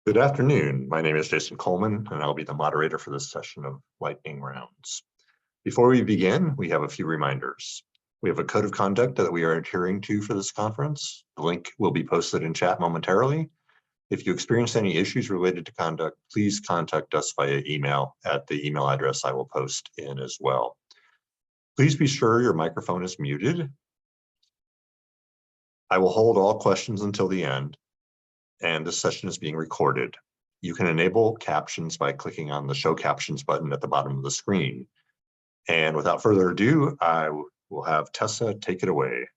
Good afternoon. My name is Jason Coleman, and I'll be the moderator for this session of Lightning Rounds. Before we begin, we have a few reminders. We have a code of conduct that we are adhering to for this conference. The link will be posted in chat momentarily. If you experience any issues related to conduct, please contact us via email at the email address I will post in as well. Please be sure your microphone is muted. I will hold all questions until the end, and this session is being recorded. You can enable captions by clicking on the Show Captions button at the bottom of the screen. And without further ado, I will have Tessa take it away.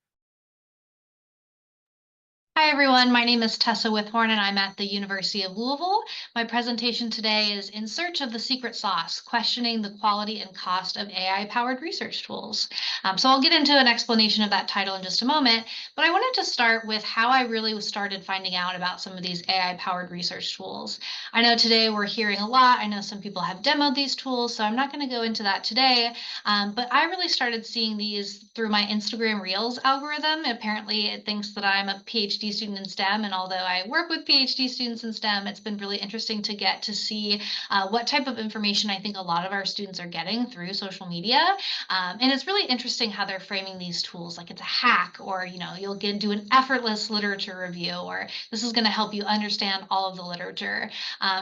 Hi, everyone. My name is Tessa Withorn, and I'm at the University of Louisville. My presentation today is In Search of the Secret Sauce, Questioning the Quality and Cost of AI-Powered Research Tools. So I'll get into an explanation of that title in just a moment, but I wanted to start with how I really started finding out about some of these AI-powered research tools. I know today we're hearing a lot. I know some people have demoed these tools, so I'm not going to go into that today, but I really started seeing these through my Instagram Reels algorithm. Apparently, it thinks that I'm a PhD student in STEM, and although I work with PhD students in STEM, it's been really interesting to get to see what type of information I think a lot of our students are getting through social media. And it's really interesting how they're framing these tools like it's a hack, or you'll do an effortless literature review, or this is going to help you understand all of the literature.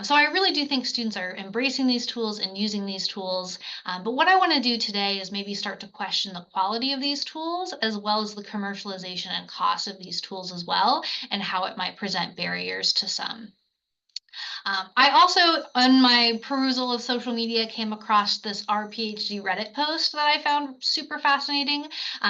So I really do think students are embracing these tools and using these tools. But what I want to do today is maybe start to question the quality of these tools, as well as the commercialization and cost of these tools as well, and how it might present barriers to some. I also, on my perusal of social media, came across this RPHD Reddit post that I found super fascinating.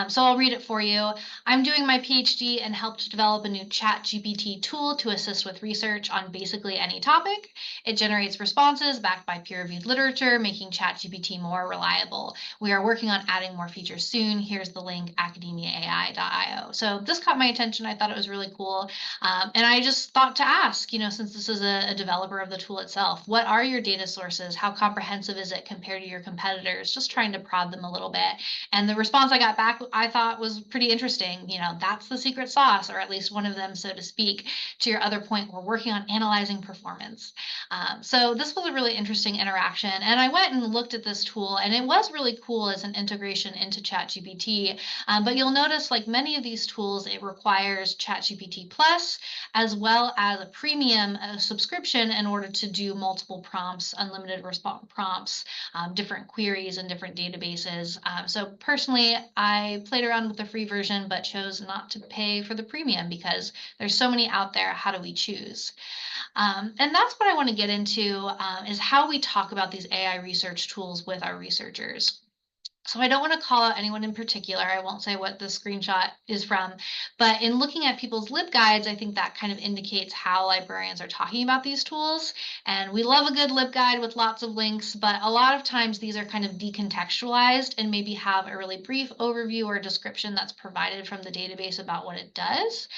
So I'll read it for you. I'm doing my PhD and helped develop a new ChatGPT tool to assist with research on basically any topic. It generates responses backed by peer-reviewed literature, making ChatGPT more reliable. We are working on adding more features soon. Here's the link, academiaai.io. So this caught my attention. I thought it was really cool. And I just thought to ask, since this is a developer of the tool itself, what are your data sources? How comprehensive is it compared to your competitors? Just trying to prod them a little bit. And the response I got back, I thought was pretty interesting. That's the secret sauce, or at least one of them, so to speak. To your other point, we're working on analyzing performance. So this was a really interesting interaction. And I went and looked at this tool, and it was really cool as an integration into ChatGPT. But you'll notice, like many of these tools, it requires ChatGPT Plus, as well as a premium subscription in order to do multiple prompts, unlimited response prompts, different queries and different databases. So personally, I played around with the free version, but chose not to pay for the premium because there's so many out there. How do we choose? And that's what I want to get into, is how we talk about these AI research tools with our researchers. So I don't want to call out anyone in particular. I won't say what the screenshot is from, but in looking at people's LibGuides, I think that kind of indicates how librarians are talking about these tools. And we love a good LibGuide with lots of links, but a lot of times these are kind of decontextualized and maybe have a really brief overview or description that's provided from the database about what it does.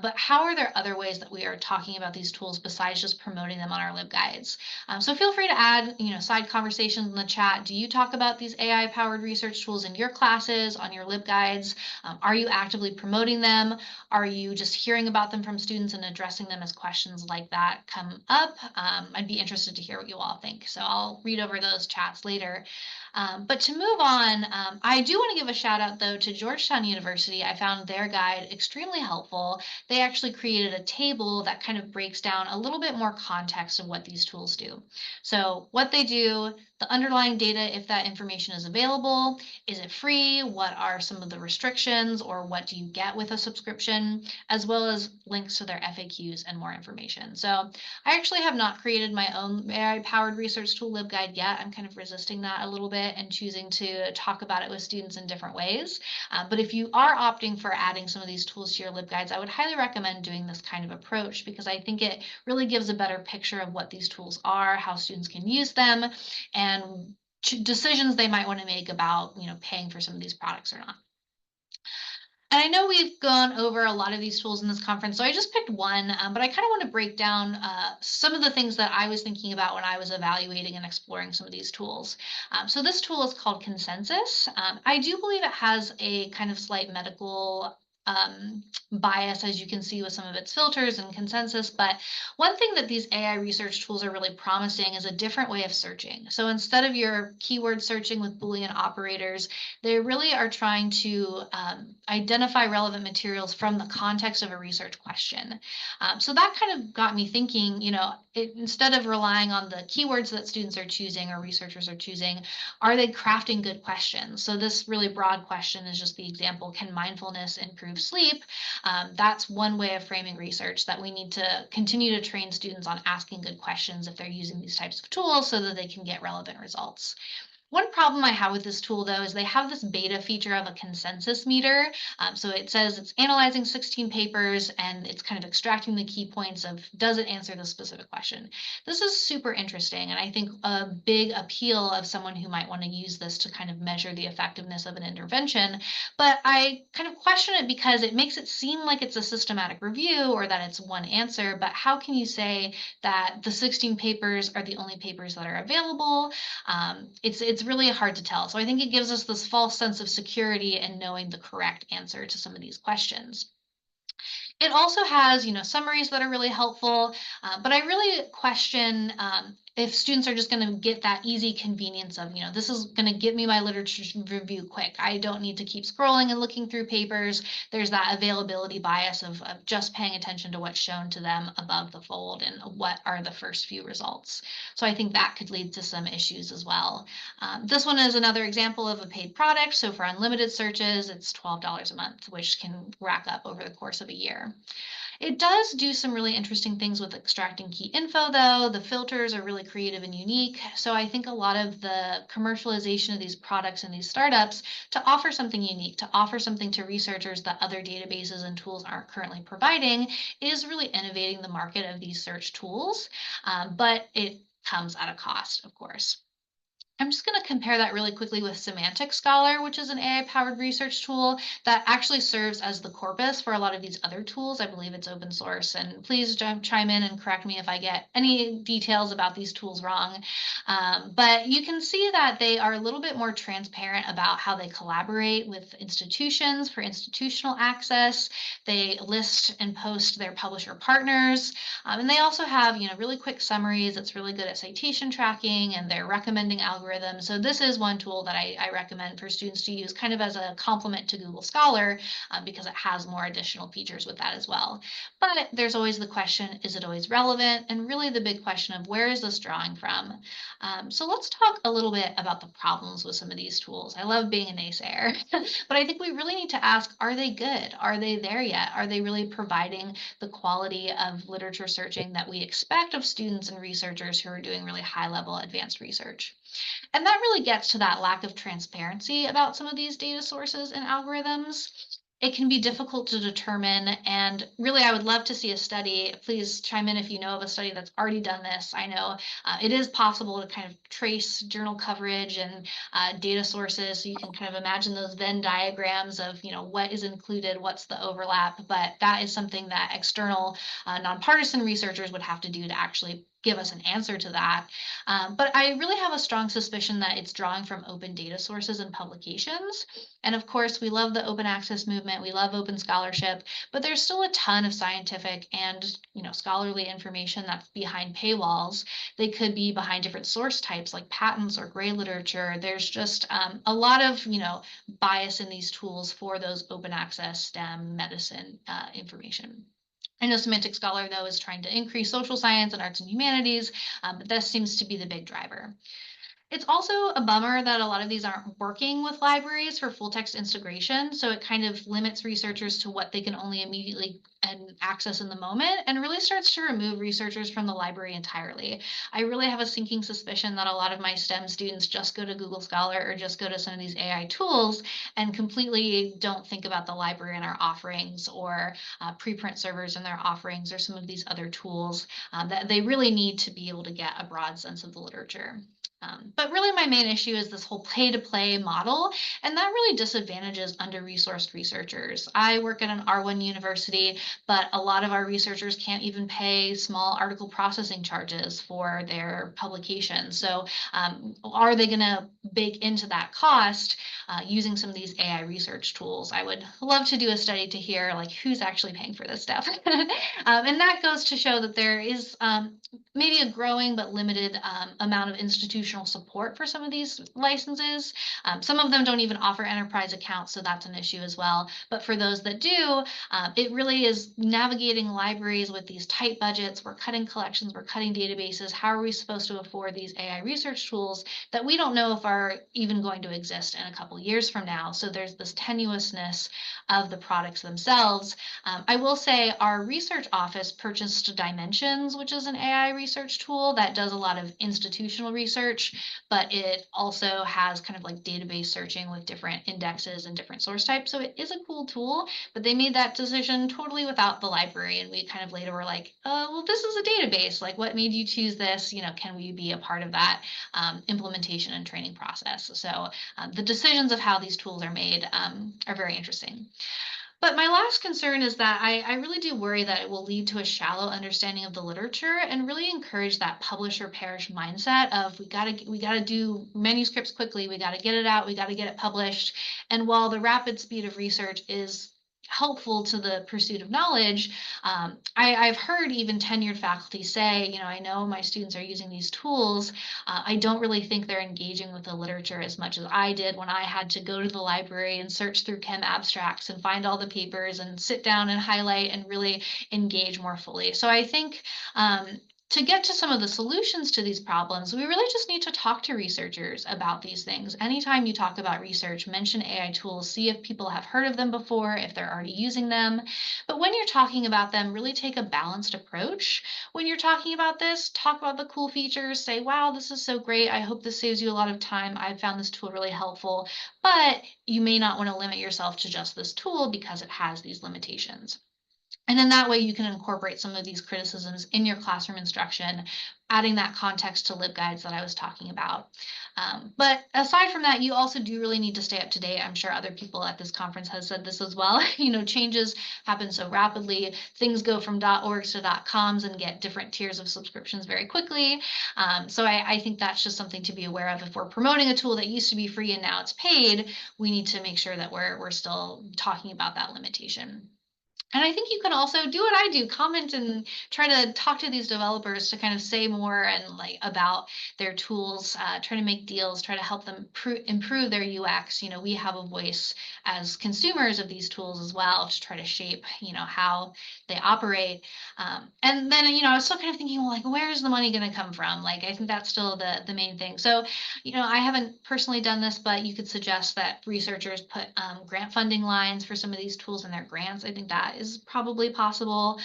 But how are there other ways that we are talking about these tools besides just promoting them on our LibGuides? So feel free to add, side conversations in the chat. Do you talk about these AI-powered research tools in your classes, on your LibGuides? Are you actively promoting them? Are you just hearing about them from students and addressing them as questions like that come up? I'd be interested to hear what you all think. So I'll read over those chats later. But to move on, I do want to give a shout out, though, to Georgetown University. I found their guide extremely helpful. They actually created a table that kind of breaks down a little bit more context of what these tools do. So what they do, the underlying data, if that information is available, is it free? What are some of the restrictions, or what do you get with a subscription, as well as links to their FAQs and more information. So I actually have not created my own AI-powered research tool LibGuide yet. I'm kind of resisting that a little bit and choosing to talk about it with students in different ways. But if you are opting for adding some of these tools to your LibGuides, I would highly recommend doing this kind of approach, because I think it really gives a better picture of what these tools are, how students can use them, and decisions they might want to make about paying for some of these products or not. And I know we've gone over a lot of these tools in this conference, so I just picked one, but I kind of want to break down some of the things that I was thinking about when I was evaluating and exploring some of these tools. So this tool is called Consensus. I do believe it has a kind of slight medical bias, as you can see with some of its filters and consensus. But one thing that these AI research tools are really promising is a different way of searching. So instead of your keyword searching with Boolean operators, they really are trying to identify relevant materials from the context of a research question. So that kind of got me thinking, instead of relying on the keywords that students are choosing or researchers are choosing, are they crafting good questions? So this really broad question is just the example, can mindfulness improve sleep? That's one way of framing research, that we need to continue to train students on asking good questions if they're using these types of tools so that they can get relevant results. One problem I have with this tool, though, is they have this beta feature of a consensus meter. So it says it's analyzing 16 papers and it's kind of extracting the key points of, does it answer the specific question? This is super interesting, and I think a big appeal of someone who might want to use this to kind of measure the effectiveness of an intervention. But I kind of question it because it makes it seem like it's a systematic review or that it's one answer. But how can you say that the 16 papers are the only papers that are available? It's really hard to tell. So I think it gives us this false sense of security in knowing the correct answer to some of these questions. It also has, summaries that are really helpful, but I really question if students are just going to get that easy convenience of, this is going to give me my literature review quick. I don't need to keep scrolling and looking through papers. There's that availability bias of just paying attention to what's shown to them above the fold and what are the first few results. So I think that could lead to some issues as well. This one is another example of a paid product. So for unlimited searches, it's $12 a month, which can rack up over the course of a year. It does do some really interesting things with extracting key info, though. The filters are really creative and unique. So I think a lot of the commercialization of these products and these startups to offer something unique, to offer something to researchers that other databases and tools aren't currently providing, is really innovating the market of these search tools. But it comes at a cost, of course. I'm just going to compare that really quickly with Semantic Scholar, which is an AI-powered research tool that actually serves as the corpus for a lot of these other tools. I believe it's open source, and please chime in and correct me if I get any details about these tools wrong. But you can see that they are a little bit more transparent about how they collaborate with institutions for institutional access. They list and post their publisher partners, and they also have, really quick summaries. It's really good at citation tracking, and they're recommending algorithms. So this is one tool that I recommend for students to use kind of as a complement to Google Scholar because it has more additional features with that as well. But there's always the question, is it always relevant? And really the big question of where is this drawing from? So let's talk a little bit about the problems with some of these tools. I love being a naysayer, but I think we really need to ask, are they good? Are they there yet? Are they really providing the quality of literature searching that we expect of students and researchers who are doing really high level advanced research? And that really gets to that lack of transparency about some of these data sources and algorithms. It can be difficult to determine, and really, I would love to see a study. Please chime in if you know of a study that's already done this. I know it is possible to kind of trace journal coverage and data sources, so you can kind of imagine those Venn diagrams of, what is included, what's the overlap. But that is something that external, nonpartisan researchers would have to do to actually give us an answer to that. But I really have a strong suspicion that it's drawing from open data sources and publications. And of course, we love the open access movement. We love open scholarship, but there's still a ton of scientific and, scholarly information that's behind paywalls. They could be behind different source types like patents or gray literature. There's just a lot of, bias in these tools for those open access STEM medicine information. I know Semantic Scholar, though, is trying to increase social science and arts and humanities, but this seems to be the big driver. It's also a bummer that a lot of these aren't working with libraries for full text integration, so it kind of limits researchers to what they can only immediately and access in the moment, and really starts to remove researchers from the library entirely. I really have a sinking suspicion that a lot of my STEM students just go to Google Scholar or just go to some of these AI tools and completely don't think about the library and our offerings, or preprint servers and their offerings, or some of these other tools that they really need to be able to get a broad sense of the literature. But really my main issue is this whole pay-to-play model, and that really disadvantages under-resourced researchers. I work at an R1 university, but a lot of our researchers can't even pay small article processing charges for their publications. So are they going to bake into that cost using some of these AI research tools? I would love to do a study to hear like who's actually paying for this stuff. And that goes to show that there is maybe a growing but limited amount of institutional support for some of these licenses. Some of them don't even offer enterprise accounts, so that's an issue as well. But for those that do, it really is navigating libraries with these tight budgets. We're cutting collections, we're cutting databases. How are we supposed to afford these AI research tools that we don't know if are even going to exist in a couple years from now? So there's this tenuousness of the products themselves. I will say our research office purchased Dimensions, which is an AI research tool that does a lot of institutional research, but it also has kind of like database searching with different indexes and different source types. So it is a cool tool, but they made that decision totally without the library. And we kind of later were like, well, this is a database. Like, what made you choose this? You know, can we be a part of that implementation and training process? So the decisions of how these tools are made are very interesting. But my last concern is that I really do worry that it will lead to a shallow understanding of the literature and really encourage that publish or perish mindset of we gotta do manuscripts quickly, we gotta get it out, we gotta get it published. And while the rapid speed of research is helpful to the pursuit of knowledge, I've heard even tenured faculty say, you know, I know my students are using these tools. I don't really think they're engaging with the literature as much as I did when I had to go to the library and search through chem abstracts and find all the papers and sit down and highlight and really engage more fully. So I think to get to some of the solutions to these problems, we really just need to talk to researchers about these things. Anytime you talk about research, mention AI tools, see if people have heard of them before, if they're already using them. But when you're talking about them, really take a balanced approach. When you're talking about this, talk about the cool features, say, wow, this is so great. I hope this saves you a lot of time. I found this tool really helpful. But you may not want to limit yourself to just this tool because it has these limitations. And in that way, you can incorporate some of these criticisms in your classroom instruction, adding that context to LibGuides that I was talking about. But aside from that, you also do really need to stay up to date. I'm sure other people at this conference has said this as well. You know, changes happen so rapidly. Things go from .orgs to .coms and get different tiers of subscriptions very quickly. So I think that's just something to be aware of. If we're promoting a tool that used to be free and now it's paid, we need to make sure that we're still talking about that limitation. And I think you can also do what I do, comment and try to talk to these developers to kind of say more and like about their tools, try to make deals, try to help them improve their UX. You know, we have a voice as consumers of these tools as well to try to shape, you know, how they operate. And then, you know, I was still kind of thinking, well, like, where's the money going to come from? Like, I think that's still the main thing. So, you know, I haven't personally done this, but you could suggest that researchers put grant funding lines for some of these tools in their grants. I think that is probably possible.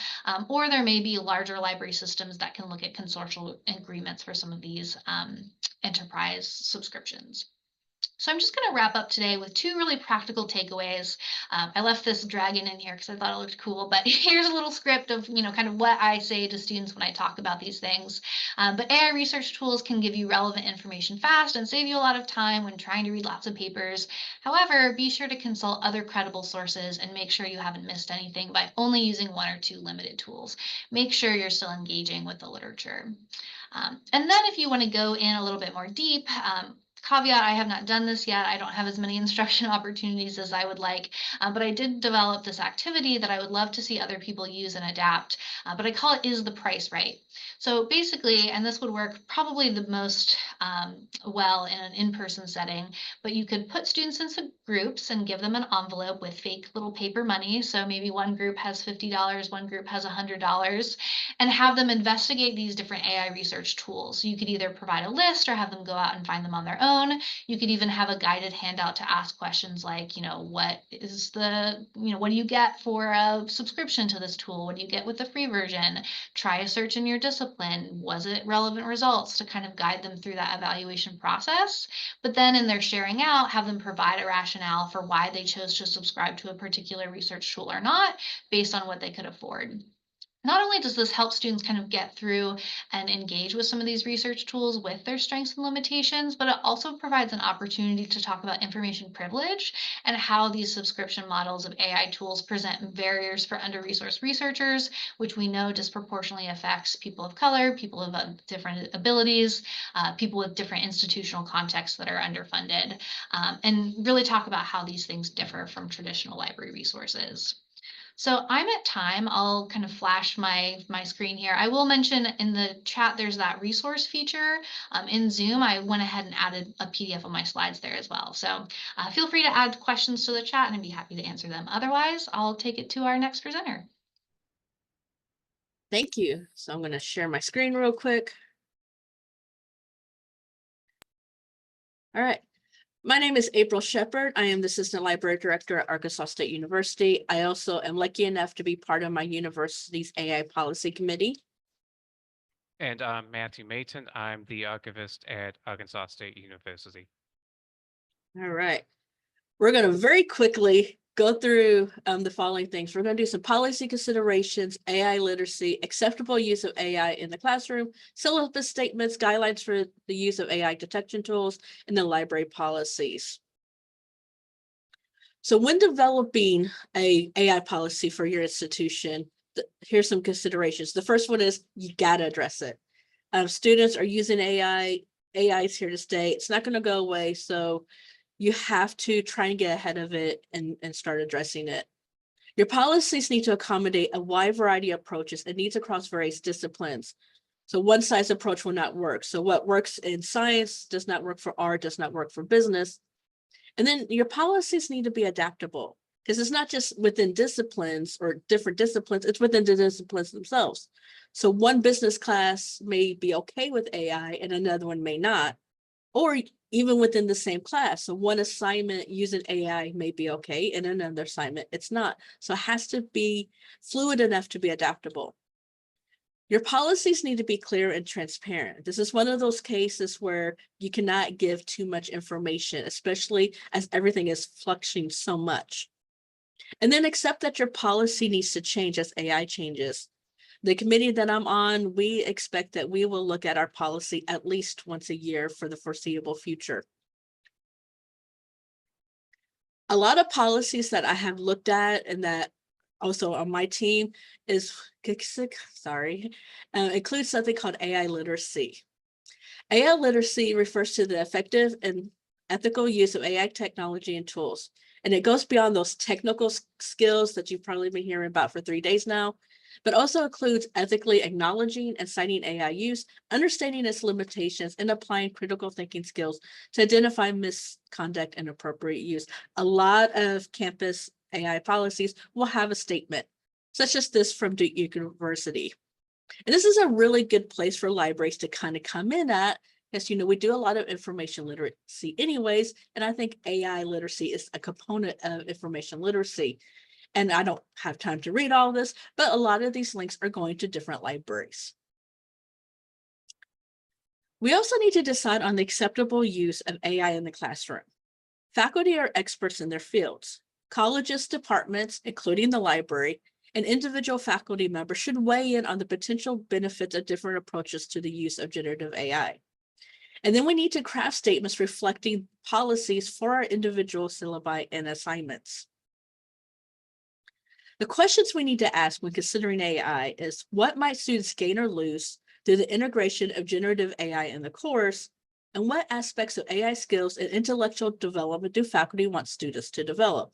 Or there may be larger library systems that can look at consortial agreements for some of these enterprise subscriptions. So I'm just going to wrap up today with two really practical takeaways. I left this dragon in here because I thought it looked cool, but here's a little script of, you know, kind of what I say to students when I talk about these things. But AI research tools can give you relevant information fast and save you a lot of time when trying to read lots of papers. However, be sure to consult other credible sources and make sure you haven't missed anything by only using one or two limited tools. Make sure you're still engaging with the literature. And then if you want to go in a little bit more deep, caveat, I have not done this yet. I don't have as many instruction opportunities as I would like, but I did develop this activity that I would love to see other people use and adapt, but I call it Is the Price Right? So basically, and this would work probably the most well in an in-person setting, but you could put students into groups and give them an envelope with fake little paper money. So maybe one group has $50, one group has $100, and have them investigate these different AI research tools. You could either provide a list or have them go out and find them on their own. You could even have a guided handout to ask questions like, you know, what is the, you know, what do you get for a subscription to this tool? What do you get with the free version? Try a search in your discipline. Was it relevant results, to kind of guide them through that evaluation process? But then in their sharing out, have them provide a rationale for why they chose to subscribe to a particular research tool or not, based on what they could afford. Not only does this help students kind of get through and engage with some of these research tools with their strengths and limitations, but it also provides an opportunity to talk about information privilege and how these subscription models of AI tools present barriers for under-resourced researchers, which we know disproportionately affects people of color, people of different abilities, people with different institutional contexts that are underfunded, and really talk about how these things differ from traditional library resources. So I'm at time. I'll kind of flash my screen here. I will mention in the chat there's that resource feature in Zoom. I went ahead and added a PDF of my slides there as well. So feel free to add questions to the chat and I'd be happy to answer them. Otherwise, I'll take it to our next presenter. Thank you. So I'm going to share my screen real quick. All right. My name is April Shepard. I am the Assistant Library Director at Arkansas State University. I also am lucky enough to be part of my university's AI Policy Committee. And I'm Matthew Mayton. I'm the archivist at Arkansas State University. All right. We're going to very quickly go through the following things. We're going to do some policy considerations, AI literacy, acceptable use of AI in the classroom, syllabus statements, guidelines for the use of AI detection tools, and then library policies. So when developing a AI policy for your institution, here's some considerations. The first one is you got to address it. Students are using AI. AI is here to stay. It's not going to go away. So you have to try and get ahead of it and start addressing it. Your policies need to accommodate a wide variety of approaches and needs across various disciplines. So one size approach will not work. So what works in science does not work for art, does not work for business. And then your policies need to be adaptable because it's not just within disciplines or different disciplines, it's within the disciplines themselves. So one business class may be okay with AI and another one may not, or even within the same class. So one assignment using AI may be okay, and another assignment it's not. So it has to be fluid enough to be adaptable. Your policies need to be clear and transparent. This is one of those cases where you cannot give too much information, especially as everything is fluctuating so much. And then accept that your policy needs to change as AI changes. The committee that I'm on, we expect that we will look at our policy at least once a year for the foreseeable future. A lot of policies that I have looked at and that also on my team is, includes something called AI literacy. AI literacy refers to the effective and ethical use of AI technology and tools. And it goes beyond those technical skills that you've probably been hearing about for 3 days now, but also includes ethically acknowledging and citing AI use, understanding its limitations, and applying critical thinking skills to identify misconduct and appropriate use. A lot of campus AI policies will have a statement, such as this from Duke University. And this is a really good place for libraries to kind of come in at, because, we do a lot of information literacy anyways, and I think AI literacy is a component of information literacy. And I don't have time to read all this, but a lot of these links are going to different libraries. We also need to decide on the acceptable use of AI in the classroom. Faculty are experts in their fields. Colleges, departments, including the library, and individual faculty members should weigh in on the potential benefits of different approaches to the use of generative AI. And then we need to craft statements reflecting policies for our individual syllabi and assignments. The questions we need to ask when considering AI is, what might students gain or lose through the integration of generative AI in the course? And what aspects of AI skills and intellectual development do faculty want students to develop?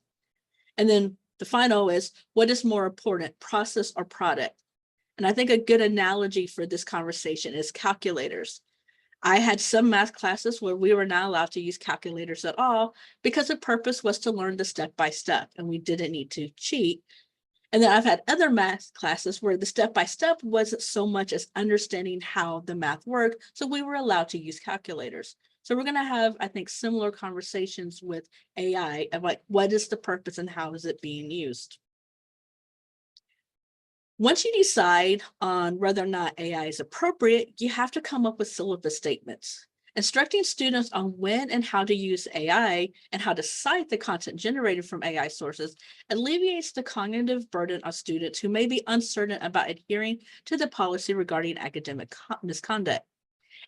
And then the final is, what is more important, process or product? And I think a good analogy for this conversation is calculators. I had some math classes where we were not allowed to use calculators at all because the purpose was to learn the step-by-step and we didn't need to cheat. And then I've had other math classes where the step-by-step wasn't so much as understanding how the math worked, so we were allowed to use calculators. So we're going to have, I think, similar conversations with AI of like, what is the purpose and how is it being used? Once you decide on whether or not AI is appropriate, you have to come up with syllabus statements. Instructing students on when and how to use AI and how to cite the content generated from AI sources alleviates the cognitive burden on students who may be uncertain about adhering to the policy regarding academic misconduct.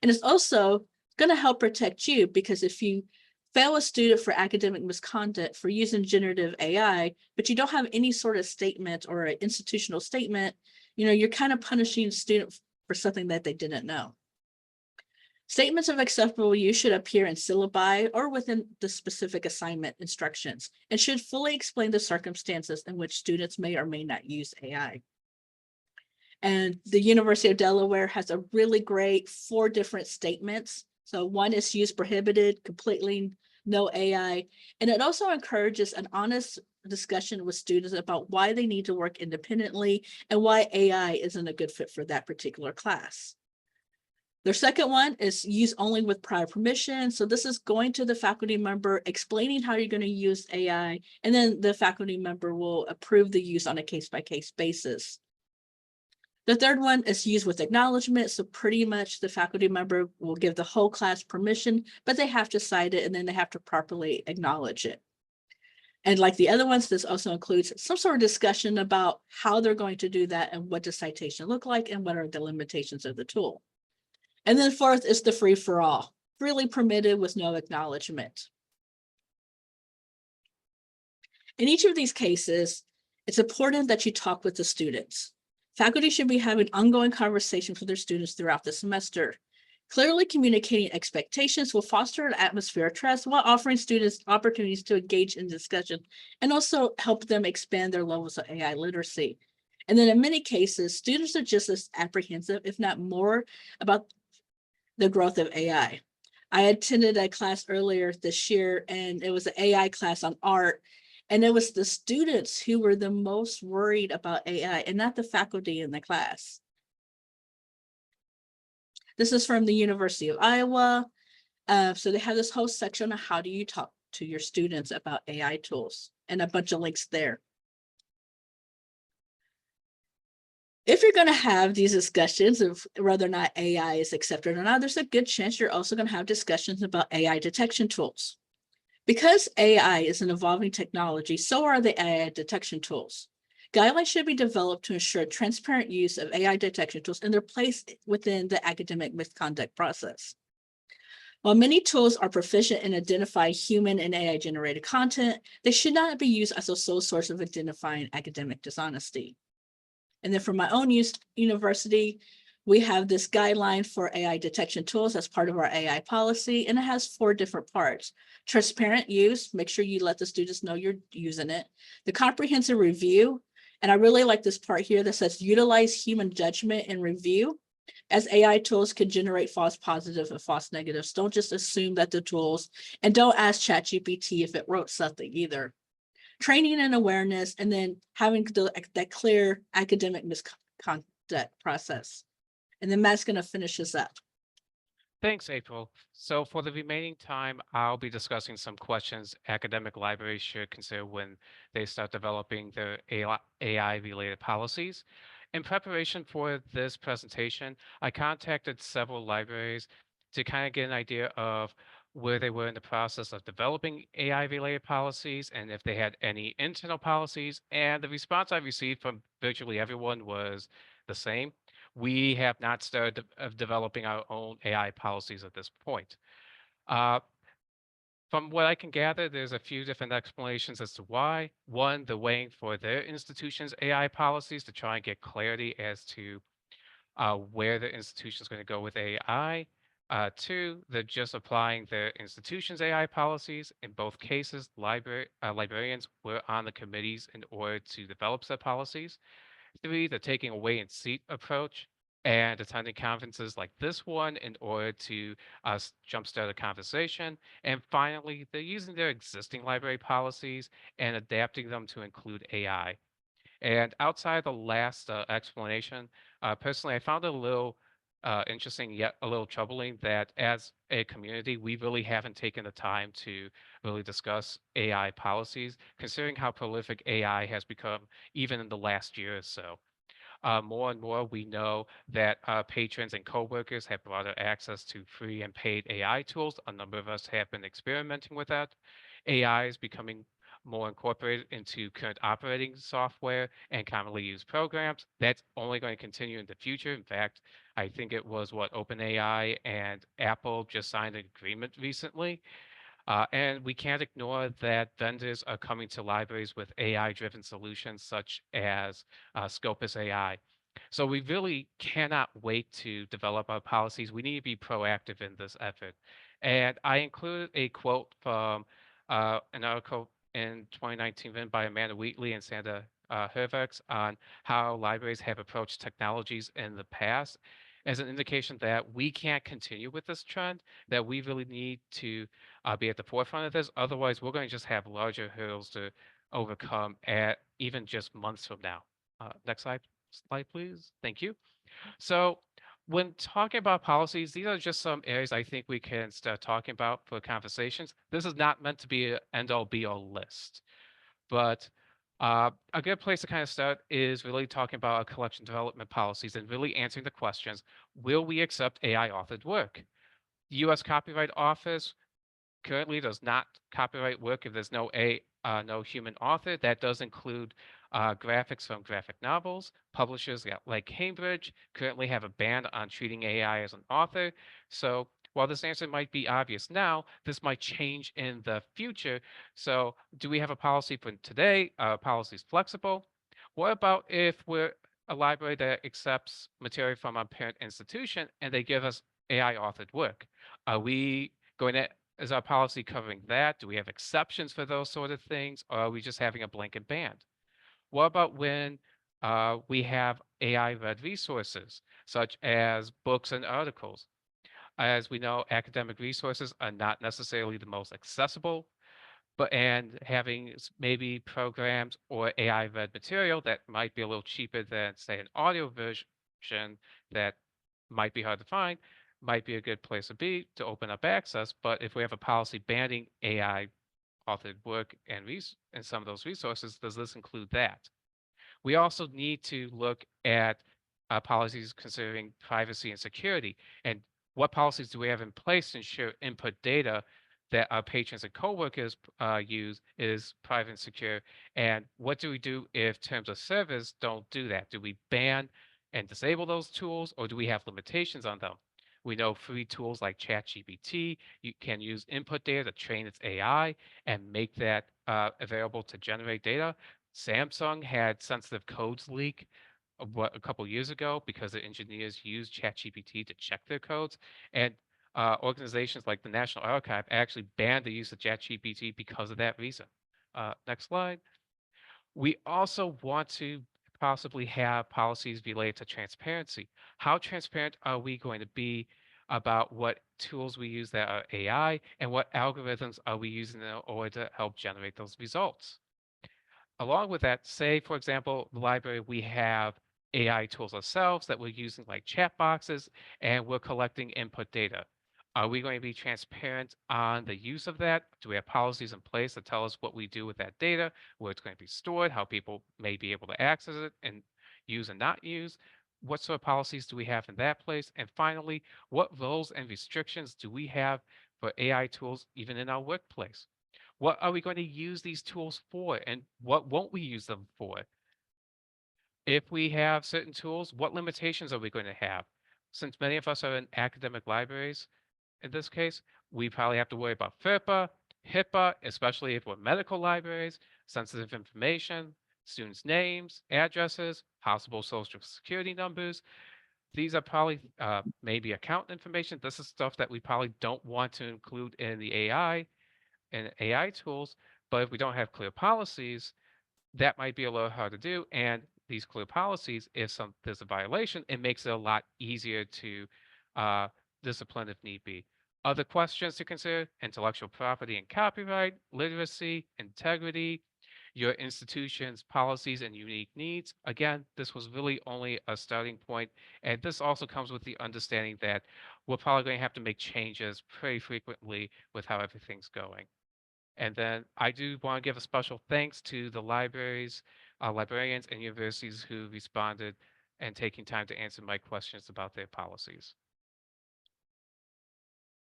And it's also going to help protect you, because if you fail a student for academic misconduct for using generative AI, but you don't have any sort of statement or an institutional statement, you're kind of punishing the student for something that they didn't know. Statements of acceptable use should appear in syllabi or within the specific assignment instructions and should fully explain the circumstances in which students may or may not use AI. And the University of Delaware has a really great 4 different statements. So one is use prohibited, completely no AI. And it also encourages an honest discussion with students about why they need to work independently and why AI isn't a good fit for that particular class. Their second one is use only with prior permission. So this is going to the faculty member, explaining how you're going to use AI, and then the faculty member will approve the use on a case-by-case basis. The third one is use with acknowledgement. So pretty much the faculty member will give the whole class permission, but they have to cite it and then they have to properly acknowledge it. And like the other ones, this also includes some sort of discussion about how they're going to do that and what does citation look like and what are the limitations of the tool. And then fourth is the free for all, freely permitted with no acknowledgement. In each of these cases, it's important that you talk with the students. Faculty should be having ongoing conversations with their students throughout the semester. Clearly communicating expectations will foster an atmosphere of trust while offering students opportunities to engage in discussion and also help them expand their levels of AI literacy. And then in many cases, students are just as apprehensive, if not more, about the growth of AI. I attended a class earlier this year, and it was an AI class on art. And it was the students who were the most worried about AI and not the faculty in the class. This is from the University of Iowa. So they have this whole section on how do you talk to your students about AI tools, and a bunch of links there. If you're going to have these discussions of whether or not AI is accepted or not, there's a good chance you're also going to have discussions about AI detection tools. Because AI is an evolving technology, so are the AI detection tools. Guidelines should be developed to ensure transparent use of AI detection tools and their place within the academic misconduct process. While many tools are proficient in identifying human and AI generated content, they should not be used as a sole source of identifying academic dishonesty. And then for my own university, we have this guideline for AI detection tools as part of our AI policy, and it has 4 different parts. Transparent use, make sure you let the students know you're using it. The comprehensive review, and I really like this part here that says utilize human judgment and review, as AI tools can generate false positives and false negatives. Don't just assume that the tools, and don't ask ChatGPT if it wrote something either. Training and awareness, and then having that clear academic misconduct process. And then Matt's going to finish this up. Thanks, April. So for the remaining time, I'll be discussing some questions academic libraries should consider when they start developing their AI-related policies. In preparation for this presentation, I contacted several libraries to kind of get an idea of where they were in the process of developing AI-related policies and if they had any internal policies. And the response I received from virtually everyone was the same. We have not started developing our own AI policies at this point. Uh, from what I can gather, there's a few different explanations as to why. One, they're waiting for their institution's AI policies to try and get clarity as to where the institution is going to go with AI. 2, they're just applying their institution's AI policies. In both cases, librarians were on the committees in order to develop said policies. 3, they're taking a wait and see approach and attending conferences like this one in order to jumpstart a conversation. And finally, they're using their existing library policies and adapting them to include AI. And outside the last explanation, personally, I found it a little interesting, yet a little troubling that as a community, we really haven't taken the time to really discuss AI policies, considering how prolific AI has become even in the last year or so. More and more, we know that patrons and coworkers have broader access to free and paid AI tools. A number of us have been experimenting with that. AI is becoming more incorporated into current operating software and commonly used programs. That's only going to continue in the future. In fact, I think it was what OpenAI and Apple just signed an agreement recently. And we can't ignore that vendors are coming to libraries with AI-driven solutions such as Scopus AI. So we really cannot wait to develop our policies. We need to be proactive in this effort. And I included a quote from an article in 2019 written by Amanda Wheatley and Sandra Hervex on how libraries have approached technologies in the past as an indication that we can't continue with this trend, that we really need to be at the forefront of this. Otherwise, we're going to just have larger hurdles to overcome at even just months from now. Next slide, please. Thank you. So when talking about policies, these are just some areas I think we can start talking about for conversations. This is not meant to be an end-all be-all list, but a good place to kind of start is really talking about our collection development policies and really answering the questions, will we accept AI authored work? The U.S. Copyright Office currently does not copyright work if there's no human author. That does include graphics from graphic novels. Publishers like Cambridge currently have a ban on treating AI as an author. So while this answer might be obvious now, this might change in the future. So do we have a policy for today? Policy is flexible. What about if we're a library that accepts material from our parent institution and they give us AI authored work? Are we going to is our policy covering that? Do we have exceptions for those sort of things? Or are we just having a blanket ban? What about when we have AI-read resources, such as books and articles? As we know, academic resources are not necessarily the most accessible, and having maybe programs or AI-read material that might be a little cheaper than, say, an audio version that might be hard to find, might be a good place to be to open up access. But if we have a policy banning AI authored work and some of those resources, does this include that? We also need to look at policies considering privacy and security, and what policies do we have in place to ensure input data that our patrons and coworkers use is private and secure, and what do we do if terms of service don't do that? Do we ban and disable those tools, or do we have limitations on them? We know free tools like ChatGPT, you can use input data to train its AI and make that available to generate data. Samsung had sensitive codes leak a couple years ago because the engineers used ChatGPT to check their codes. And organizations like the National Archive actually banned the use of ChatGPT because of that reason. Next slide. We also want to possibly have policies related to transparency. How transparent are we going to be about what tools we use that are AI and what algorithms are we using in order to help generate those results? Along with that, say, for example, the library, we have AI tools ourselves that we're using like chat boxes, and we're collecting input data. Are we going to be transparent on the use of that? Do we have policies in place that tell us what we do with that data, where it's going to be stored, how people may be able to access it and use and not use? What sort of policies do we have in that place? And finally, what roles and restrictions do we have for AI tools even in our workplace? What are we going to use these tools for, and what won't we use them for? If we have certain tools, what limitations are we going to have? Since many of us are in academic libraries, in this case, we probably have to worry about FERPA, HIPAA, especially if we're medical libraries, sensitive information, students' names, addresses, possible social security numbers. These are probably maybe account information. This is stuff that we probably don't want to include in the AI and AI tools, but if we don't have clear policies, that might be a little hard to do. And these clear policies, if there's a violation, it makes it a lot easier to discipline if need be. Other questions to consider: intellectual property and copyright, literacy, integrity, your institution's policies and unique needs. Again, this was really only a starting point, and this also comes with the understanding that we're probably going to have to make changes pretty frequently with how everything's going. And then I do want to give a special thanks to the libraries, librarians, and universities who responded and taking time to answer my questions about their policies.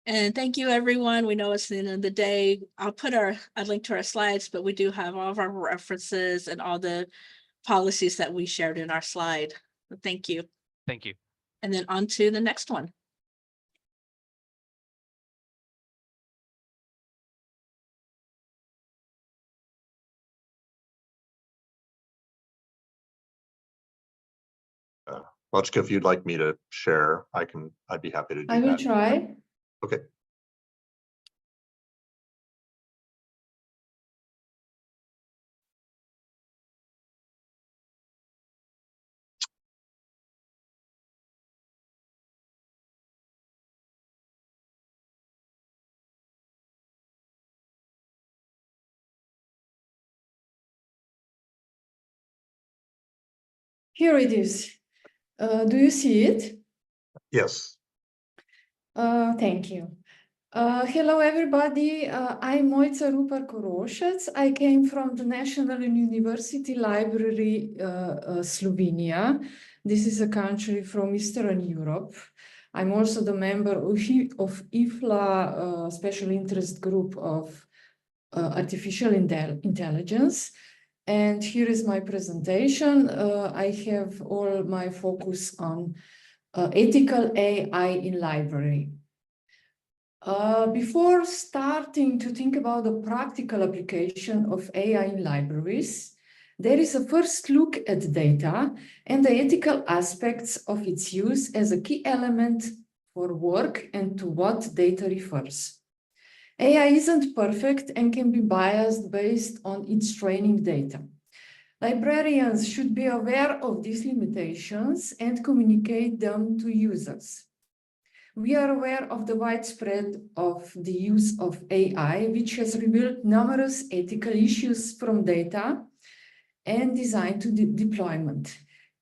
And thank you, everyone. We know it's the end of the day. I'll put a link to our slides, but we do have all of our references and all the policies that we shared in our slide. Thank you. Thank you. And then on to the next one. Lochka, if you'd like me to share, I'd be happy to do that. I will try. Okay. Here it is. Do you see it? Yes. Thank you. Hello, everybody. I'm Mojca Rupar-Korošec. I came from the National University Library, Slovenia. This is a country from Eastern Europe. I'm also the member of IFLA, Special Interest Group of Artificial Intelligence. And here is my presentation. I have all my focus on ethical AI in library. Before starting to think about the practical application of AI in libraries, there is a first look at data and the ethical aspects of its use as a key element for work and to what data refers. AI isn't perfect and can be biased based on its training data. Librarians should be aware of these limitations and communicate them to users. We are aware of the widespread of the use of AI, which has revealed numerous ethical issues from data and design to deployment.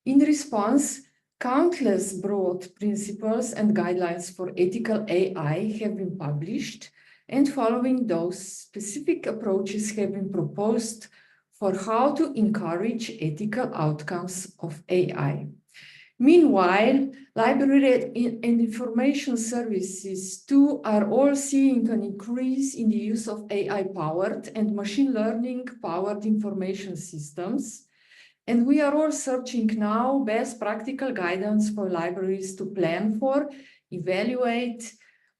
In response, countless broad principles and guidelines for ethical AI have been published, and following those, specific approaches have been proposed for how to encourage ethical outcomes of AI. Meanwhile, library and information services too are all seeing an increase in the use of AI-powered and machine learning-powered information systems. And we are all searching now best practical guidance for libraries to plan for, evaluate,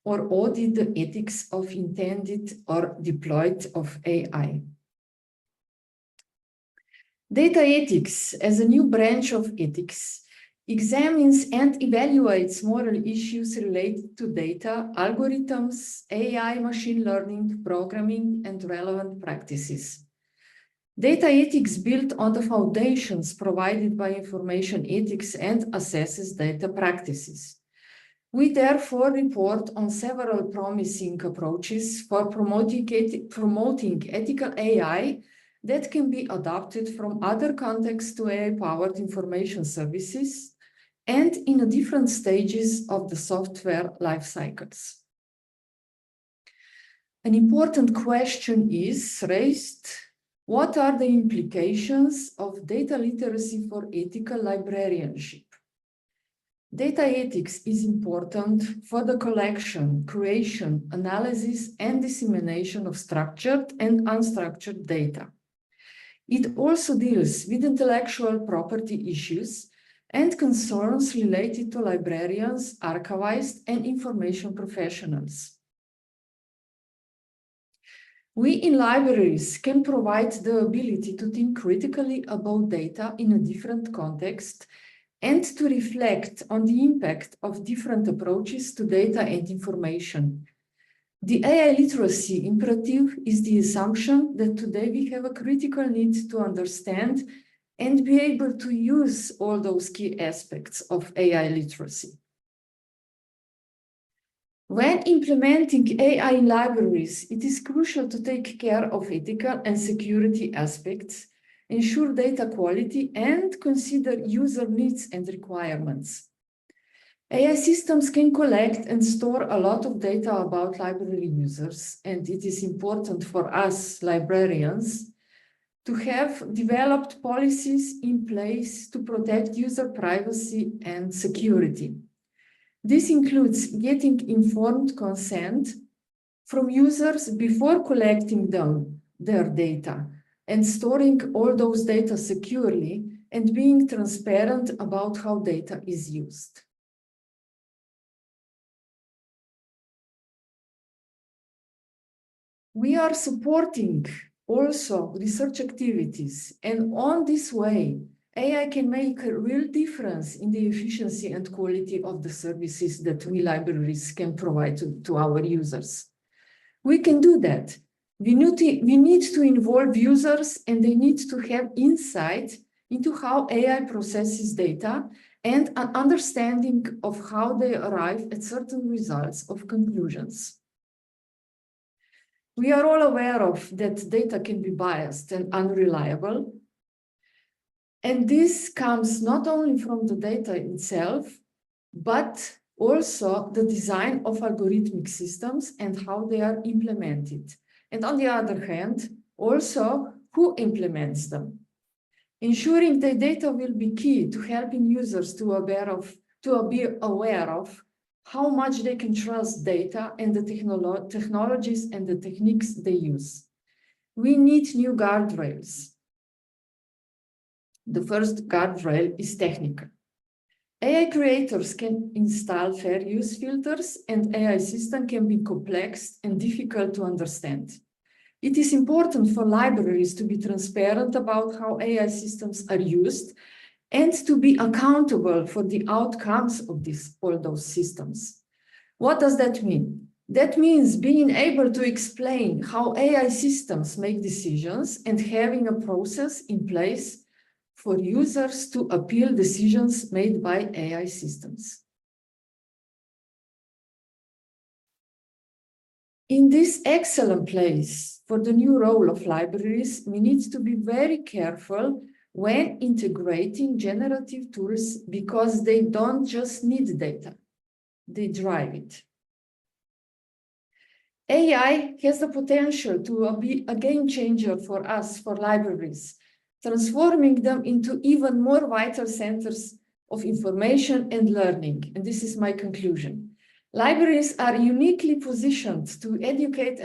or audit the ethics of intended or deployed of AI. Data ethics, as a new branch of ethics, examines and evaluates moral issues related to data, algorithms, AI, machine learning, programming, and relevant practices. Data ethics built on the foundations provided by information ethics and assesses data practices. We therefore report on several promising approaches for promoting ethical AI that can be adopted from other contexts to AI-powered information services and in different stages of the software life cycles. An important question is raised: what are the implications of data literacy for ethical librarianship? Data ethics is important for the collection, creation, analysis, and dissemination of structured and unstructured data. It also deals with intellectual property issues and concerns related to librarians, archivists, and information professionals. We in libraries can provide the ability to think critically about data in a different context and to reflect on the impact of different approaches to data and information. The AI literacy imperative is the assumption that today we have a critical need to understand and be able to use all those key aspects of AI literacy. When implementing AI in libraries, it is crucial to take care of ethical and security aspects, ensure data quality, and consider user needs and requirements. AI systems can collect and store a lot of data about library users, and it is important for us, librarians, to have developed policies in place to protect user privacy and security. This includes getting informed consent from users before collecting their data, and storing all those data securely and being transparent about how data is used. We are supporting also research activities, and on this way, AI can make a real difference in the efficiency and quality of the services that we libraries can provide to our users. We can do that. We need to involve users, and they need to have insight into how AI processes data and an understanding of how they arrive at certain results of conclusions. We are all aware of that data can be biased and unreliable. And this comes not only from the data itself, but also the design of algorithmic systems and how they are implemented. And on the other hand, also who implements them. Ensuring the data will be key to helping users to be aware of how much they can trust data and the technologies and the techniques they use. We need new guardrails. The first guardrail is technical. AI creators can install fair use filters, and AI system can be complex and difficult to understand. It is important for libraries to be transparent about how AI systems are used and to be accountable for the outcomes of all those systems. What does that mean? That means being able to explain how AI systems make decisions and having a process in place for users to appeal decisions made by AI systems. In this excellent place for the new role of libraries, we need to be very careful when integrating generative tools, because they don't just need data, they drive it. AI has the potential to be a game changer for us, for libraries, transforming them into even more vital centers of information and learning. And this is my conclusion. Libraries are uniquely positioned to educate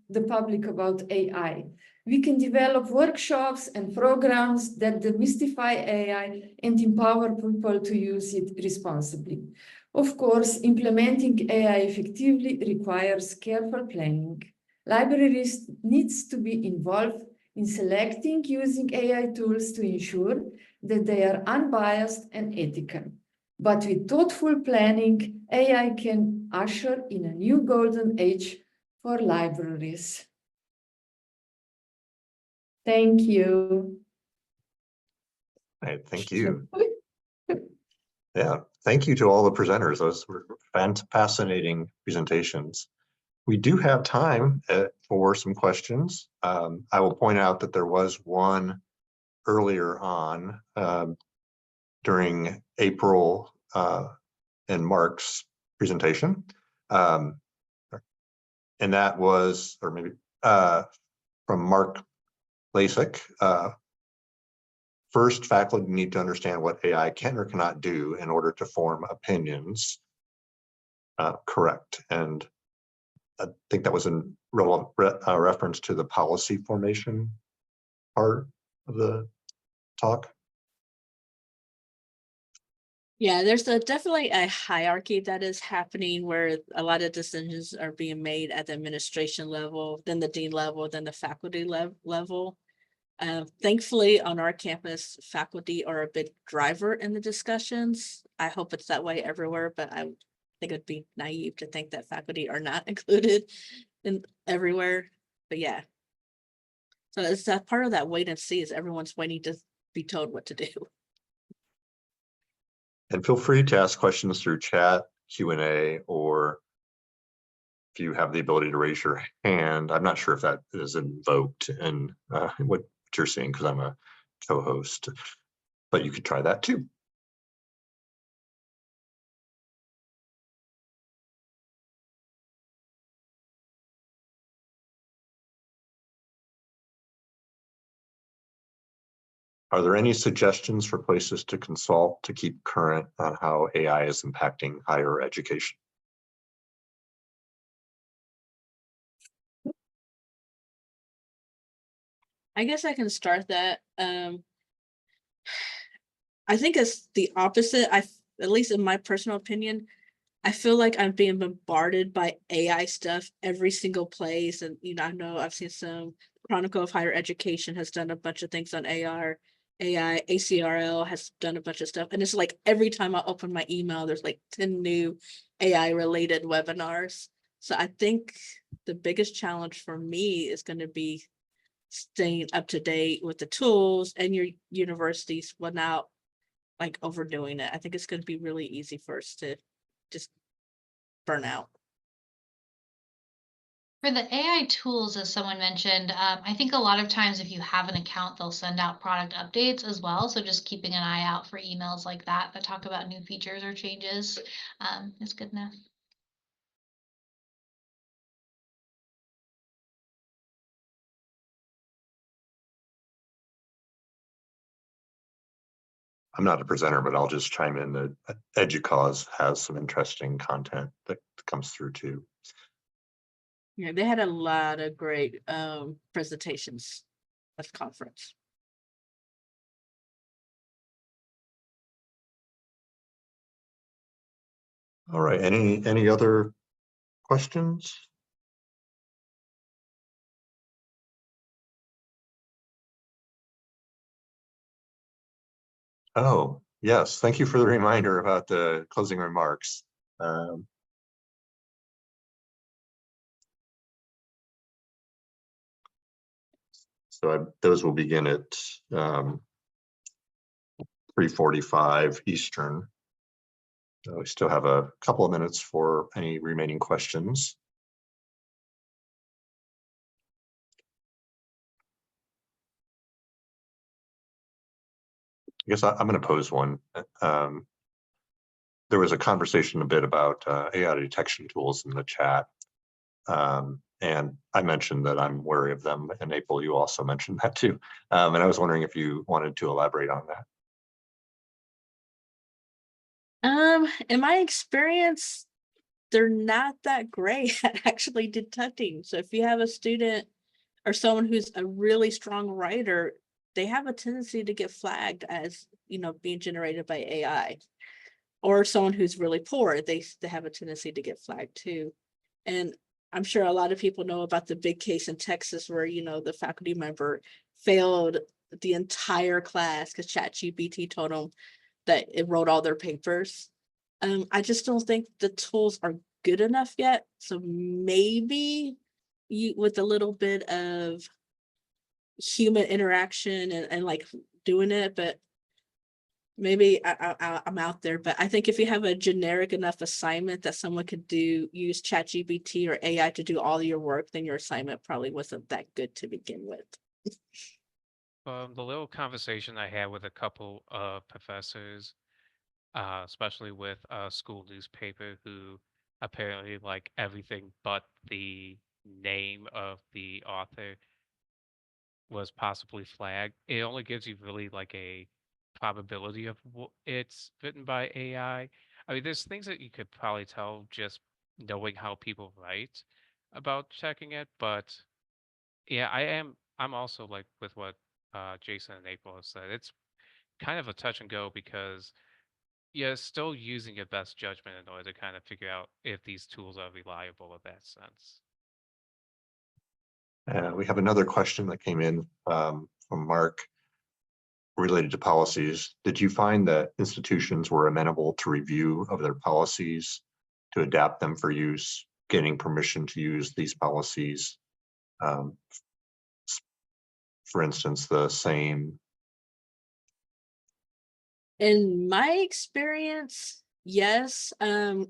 the public about AI. We can develop workshops and programs that demystify AI and empower people to use it responsibly. Of course, implementing AI effectively requires careful planning. Libraries need to be involved in selecting using AI tools to ensure that they are unbiased and ethical. But with thoughtful planning, AI can usher in a new golden age for libraries. Thank you. Hey, thank you. Yeah, thank you to all the presenters. Those were fascinating presentations. We do have time for some questions. I will point out that there was one earlier on during April and Mark's presentation. And that was, or maybe from Mark Lasik. First, faculty need to understand what AI can or cannot do in order to form opinions. Correct. And I think that was in reference to the policy formation part of the talk. Yeah, there's definitely a hierarchy that is happening where a lot of decisions are being made at the administration level, then the dean level, then the faculty level. Thankfully, on our campus, faculty are a big driver in the discussions. I hope it's that way everywhere, but I think it'd be naive to think that faculty are not included in everywhere. But yeah, so it's that part of that wait and see, is everyone's waiting to be told what to do. And feel free to ask questions through chat, Q&A, or if you have the ability to raise your hand. I'm not sure if that is invoked in what you're seeing, because I'm a co-host, but you could try that too. Are there any suggestions for places to consult to keep current on how AI is impacting higher education? I guess I can start that. I think it's the opposite. At least in my personal opinion, I feel like I'm being bombarded by AI stuff every single place. And, I know I've seen some Chronicle of Higher Education has done a bunch of things on AI, ACRL has done a bunch of stuff. And it's like every time I open my email, there's like 10 new AI related webinars. So I think the biggest challenge for me is going to be staying up to date with the tools and your universities without like overdoing it. I think it's going to be really easy for us to just burn out. For the AI tools, as someone mentioned, I think a lot of times if you have an account, they'll send out product updates as well. So just keeping an eye out for emails like that talk about new features or changes is good enough. I'm not a presenter, but I'll just chime in that EDUCAUSE has some interesting content that comes through too. Yeah, they had a lot of great presentations at the conference. All right, any other questions? Oh, yes, thank you for the reminder about the closing remarks. So those will begin at 3:45 Eastern. So we still have a couple of minutes for any remaining questions. I guess I'm going to pose one. There was a conversation a bit about AI detection tools in the chat. And I mentioned that I'm wary of them. And April, you also mentioned that too. And I was wondering if you wanted to elaborate on that. In my experience, they're not that great at actually detecting. So if you have a student or someone who's a really strong writer, they have a tendency to get flagged as, being generated by AI. Or someone who's really poor, they have a tendency to get flagged too. And I'm sure a lot of people know about the big case in Texas where, the faculty member failed the entire class because ChatGPT told them that it wrote all their papers. I just don't think the tools are good enough yet. So maybe with a little bit of human interaction and like doing it, but maybe I'm out there. But I think if you have a generic enough assignment that someone could use ChatGPT or AI to do all your work, then your assignment probably wasn't that good to begin with. The little conversation I had with a couple of professors, especially with a school newspaper who apparently like everything but the name of the author was possibly flagged. It only gives you really like a probability of it's written by AI. I mean, there's things that you could probably tell just knowing how people write about checking it, but yeah, I'm also like with what Jason and April have said. It's kind of a touch and go because you're still using your best judgment in order to kind of figure out if these tools are reliable in that sense. We have another question that came in from Mark related to policies. Did you find that institutions were amenable to review of their policies to adapt them for use, getting permission to use these policies? For instance, the same. In my experience, yes. Now,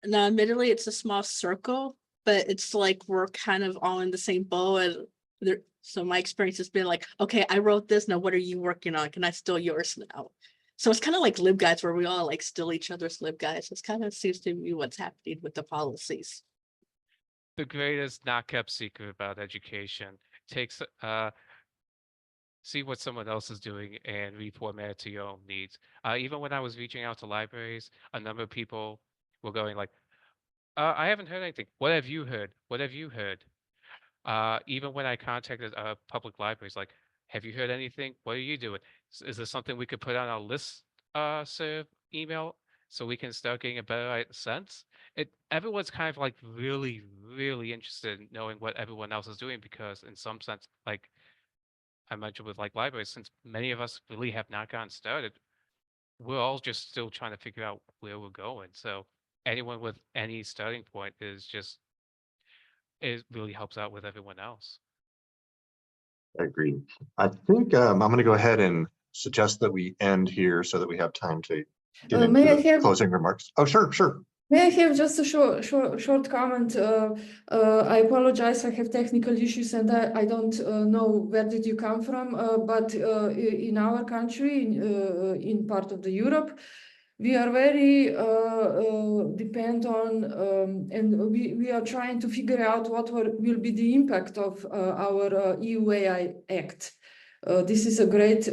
admittedly, it's a small circle, but it's like we're kind of all in the same boat. So my experience has been like, okay, I wrote this. Now, what are you working on? Can I steal yours now? So it's kind of like LibGuides where we all like steal each other's LibGuides. It's kind of seems to be what's happening with the policies. The greatest not kept secret about education takes see what someone else is doing and reformat it to your own needs. Even when I was reaching out to libraries, a number of people were going like, I haven't heard anything. What have you heard? What have you heard? Even when I contacted public libraries, like, have you heard anything? What are you doing? Is there something we could put on our list serve email so we can start getting a better sense? Everyone's kind of like really, really interested in knowing what everyone else is doing because in some sense, like I mentioned with like libraries, since many of us really have not gotten started, we're all just still trying to figure out where we're going. So anyone with any starting point it really helps out with everyone else. I agree. I think I'm going to go ahead and suggest that we end here so that we have time to get into May I the have closing remarks. Oh, sure. May I have just a short comment? I apologize, I have technical issues and I don't know where did you come from, but in our country, in part of the Europe, we are very depend on, and we are trying to figure out what will be the impact of our EU AI Act. This is a great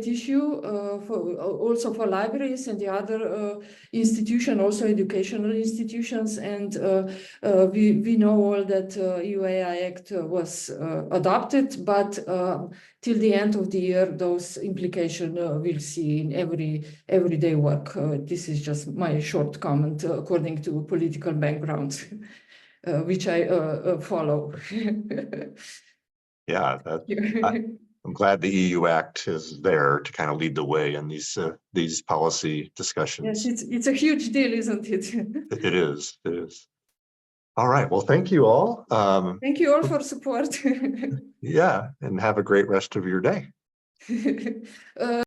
issue also for libraries and the other institution, also educational institutions, and we know all that EU AI Act was adopted, but till the end of the year, those implications we'll see in everyday work. This is just my short comment according to political background, which I follow. Yeah, I'm glad the EU Act is there to kind of lead the way in these policy discussions. Yes, it's a huge deal, isn't it? It is. All right. Well, thank you all. Thank you all for support. Yeah, and have a great rest of your day.